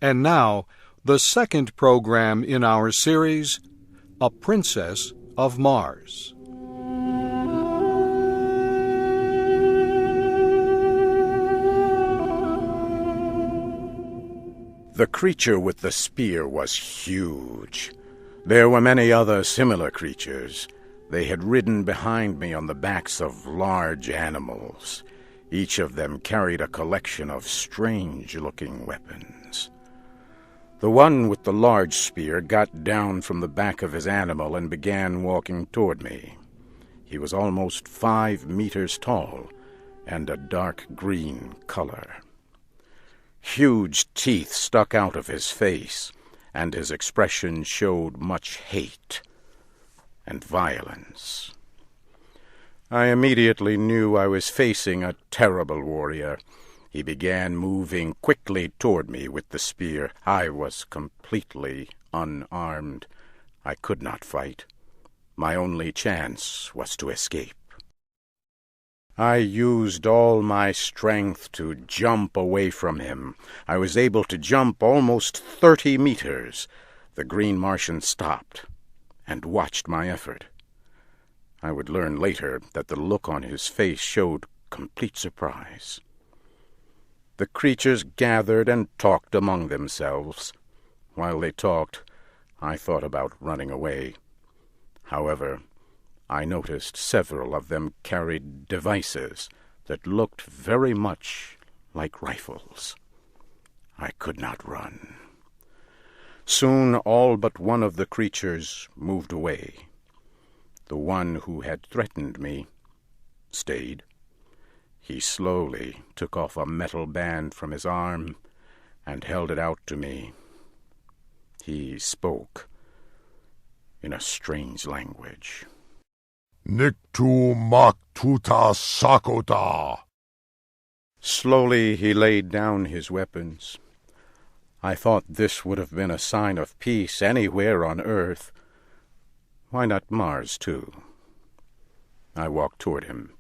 And now, the second program in our series, A Princess of Mars. The creature with the spear was huge. There were many other similar creatures. They had ridden behind me on the backs of large animals. Each of them carried a collection of strange-looking weapons. The one with the large spear got down from the back of his animal and began walking toward me. He was almost 5 meters tall and a dark green color. Huge teeth stuck out of his face, and his expression showed much hate and violence. I immediately knew I was facing a terrible warrior. He began moving quickly toward me with the spear. I was completely unarmed. I could not fight. My only chance was to escape. I used all my strength to jump away from him. I was able to jump almost 30 meters. The Green Martian stopped and watched my effort. I would learn later that the look on his face showed complete surprise. The creatures gathered and talked among themselves. While they talked, I thought about running away. However, I noticed several of them carried devices that looked very much like rifles. I could not run. Soon all but one of the creatures moved away. The one who had threatened me stayed. He slowly took off a metal band from his arm and held it out to me. He spoke in a strange language. Niktu maktuta sakota. Slowly he laid down his weapons. I thought this would have been a sign of peace anywhere on Earth. Why not Mars, too? I walked toward him,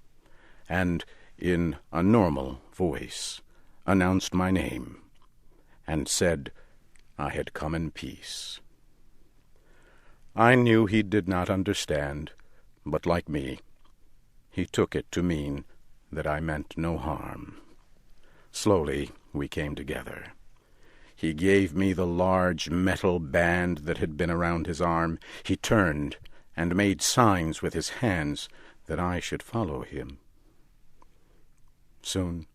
and in a normal voice announced my name, and said I had come in peace. I knew he did not understand, but like me, he took it to mean that I meant no harm. Slowly we came together. He gave me the large metal band that had been around his arm. He turned and made signs with his hands that I should follow him. Soon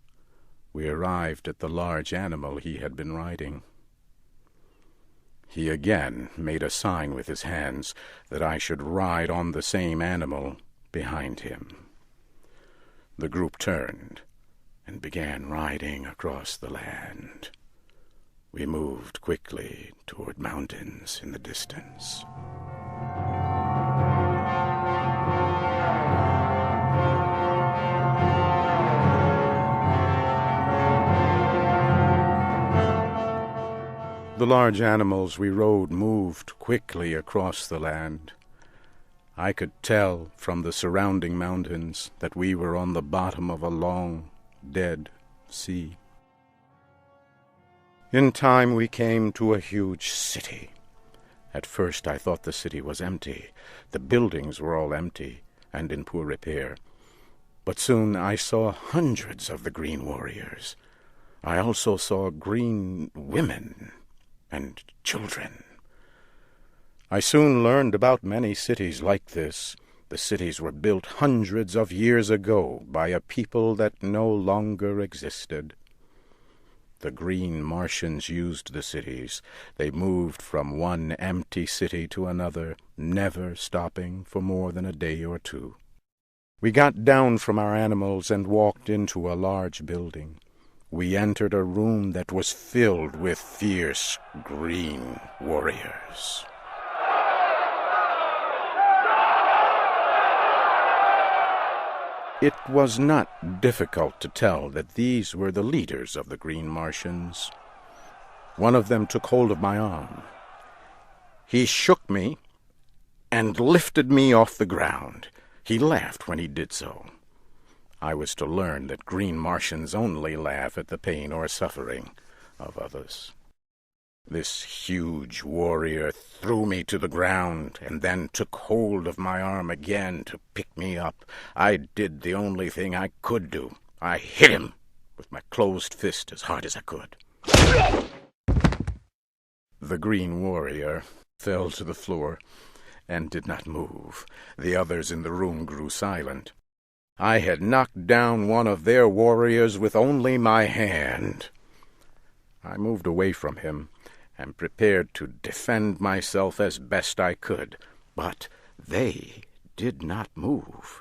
we arrived at the large animal he had been riding. He again made a sign with his hands that I should ride on the same animal behind him. The group turned and began riding across the land. We moved quickly toward mountains in the distance. The large animals we rode moved quickly across the land. I could tell from the surrounding mountains that we were on the bottom of a long, dead sea. In time we came to a huge city. At first I thought the city was empty. The buildings were all empty and in poor repair. But soon I saw hundreds of the green warriors. I also saw green women and children. I soon learned about many cities like this. The cities were built hundreds of years ago by a people that no longer existed. The Green Martians used the cities. They moved from one empty city to another, never stopping for more than a day or two. We got down from our animals and walked into a large building. We entered a room that was filled with fierce green warriors. It was not difficult to tell that these were the leaders of the Green Martians. One of them took hold of my arm. He shook me and lifted me off the ground. He laughed when he did so. I was to learn that Green Martians only laugh at the pain or suffering of others. This huge warrior threw me to the ground and then took hold of my arm again to pick me up. I did the only thing I could do. I hit him with my closed fist as hard as I could. The green warrior fell to the floor and did not move. The others in the room grew silent. I had knocked down one of their warriors with only my hand. I moved away from him and prepared to defend myself as best I could, but they did not move.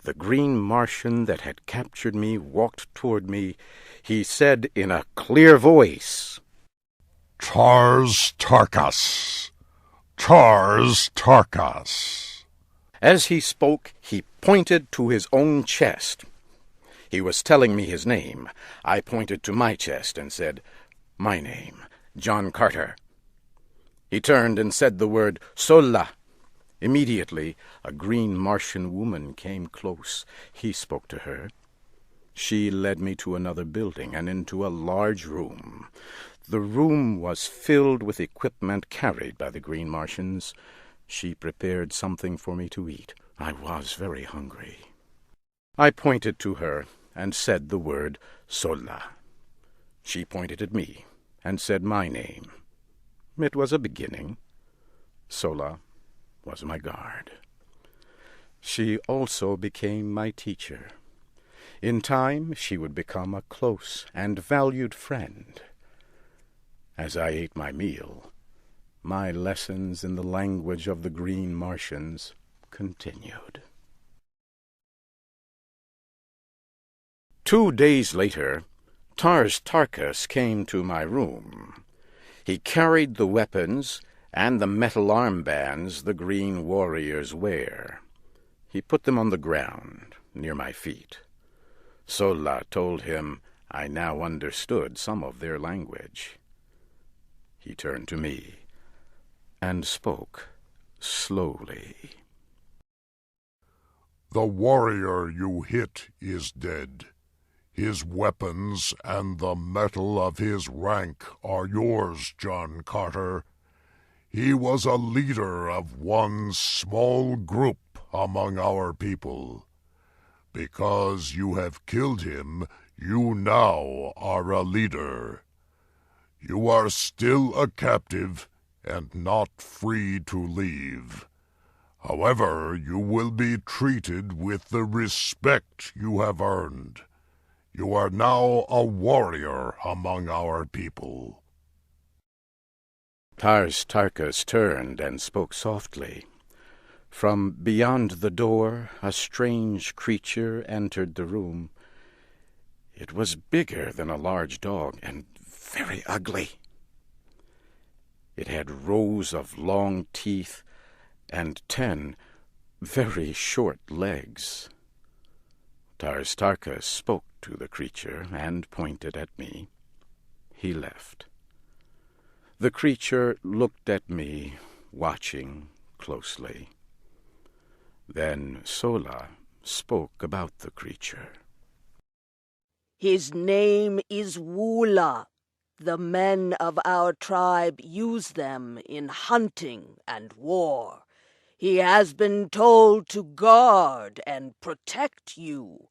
The green Martian that had captured me walked toward me. He said in a clear voice, Tars Tarkas! Tars Tarkas! As he spoke, he pointed to his own chest. He was telling me his name. I pointed to my chest and said, My name, John Carter. He turned and said the word, Sola. Immediately, a green Martian woman came close. He spoke to her. She led me to another building and into a large room. The room was filled with equipment carried by the green Martians. She prepared something for me to eat. I was very hungry. I pointed to her and said the word Sola. She pointed at me and said my name. It was a beginning. Sola was my guard. She also became my teacher. In time, she would become a close and valued friend. As I ate my meal, my lessons in the language of the green Martians continued. 2 days later, Tars Tarkas came to my room. He carried the weapons and the metal armbands the green warriors wear. He put them on the ground near my feet. Sola told him I now understood some of their language. He turned to me and spoke slowly. The warrior you hit is dead. His weapons and the metal of his rank are yours, John Carter. He was a leader of one small group among our people. Because you have killed him, you now are a leader. You are still a captive and not free to leave. However, you will be treated with the respect you have earned. You are now a warrior among our people. Tars Tarkas turned and spoke softly. From beyond the door, a strange creature entered the room. It was bigger than a large dog and very ugly. It had rows of long teeth and 10 very short legs. Tars Tarkas spoke to the creature and pointed at me. He left. The creature looked at me, watching closely. Then Sola spoke about the creature. His name is Woola. The men of our tribe use them in hunting and war. He has been told to guard and protect you.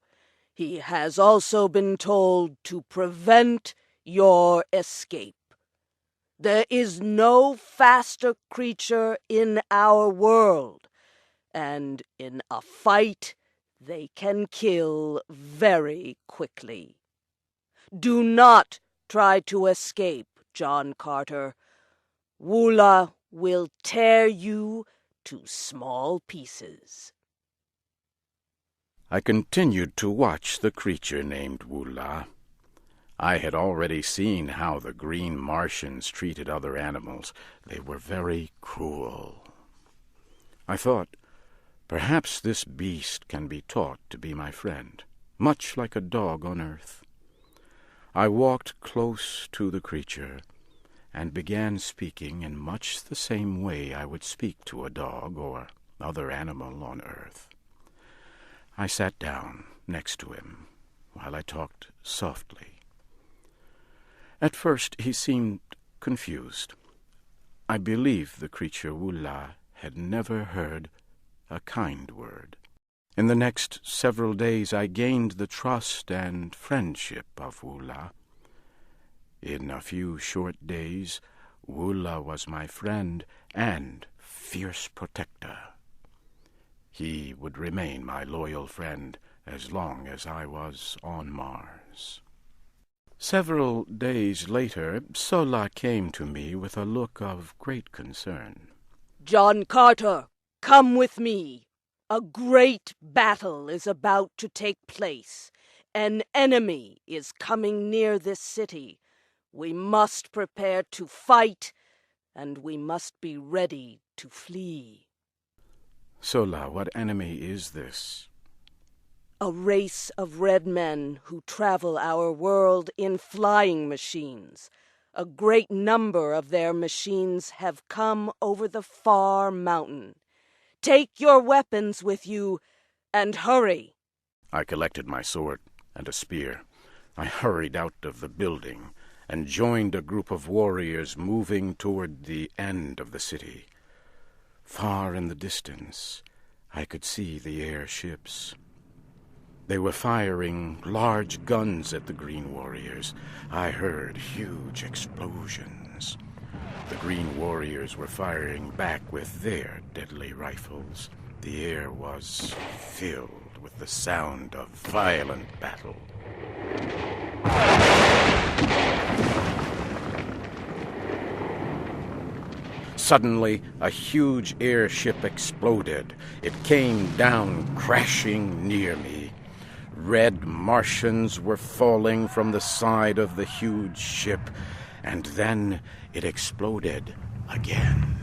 He has also been told to prevent your escape. There is no faster creature in our world, and in a fight they can kill very quickly. Do not try to escape, John Carter. Woola will tear you to small pieces. I continued to watch the creature named Woola. I had already seen how the green Martians treated other animals. They were very cruel. I thought, perhaps this beast can be taught to be my friend, much like a dog on earth. I walked close to the creature and began speaking in much the same way I would speak to a dog or other animal on earth. I sat down next to him while I talked softly. At first he seemed confused. I believe the creature Wula had never heard a kind word. In the next several days I gained the trust and friendship of Wula. In a few short days, Wula was my friend and fierce protector. He would remain my loyal friend as long as I was on Mars. Several days later, Sola came to me with a look of great concern. John Carter, come with me. A great battle is about to take place. An enemy is coming near this city. We must prepare to fight, and we must be ready to flee. Sola, what enemy is this? A race of red men who travel our world in flying machines. A great number of their machines have come over the far mountain. Take your weapons with you, and hurry. I collected my sword and a spear. I hurried out of the building and joined a group of warriors moving toward the end of the city. Far in the distance, I could see the airships. They were firing large guns at the Green Warriors. I heard huge explosions. The Green Warriors were firing back with their deadly rifles. The air was filled with the sound of violent battle. Suddenly, a huge airship exploded. It came down crashing near me. Red Martians were falling from the side of the huge ship, and then it exploded again.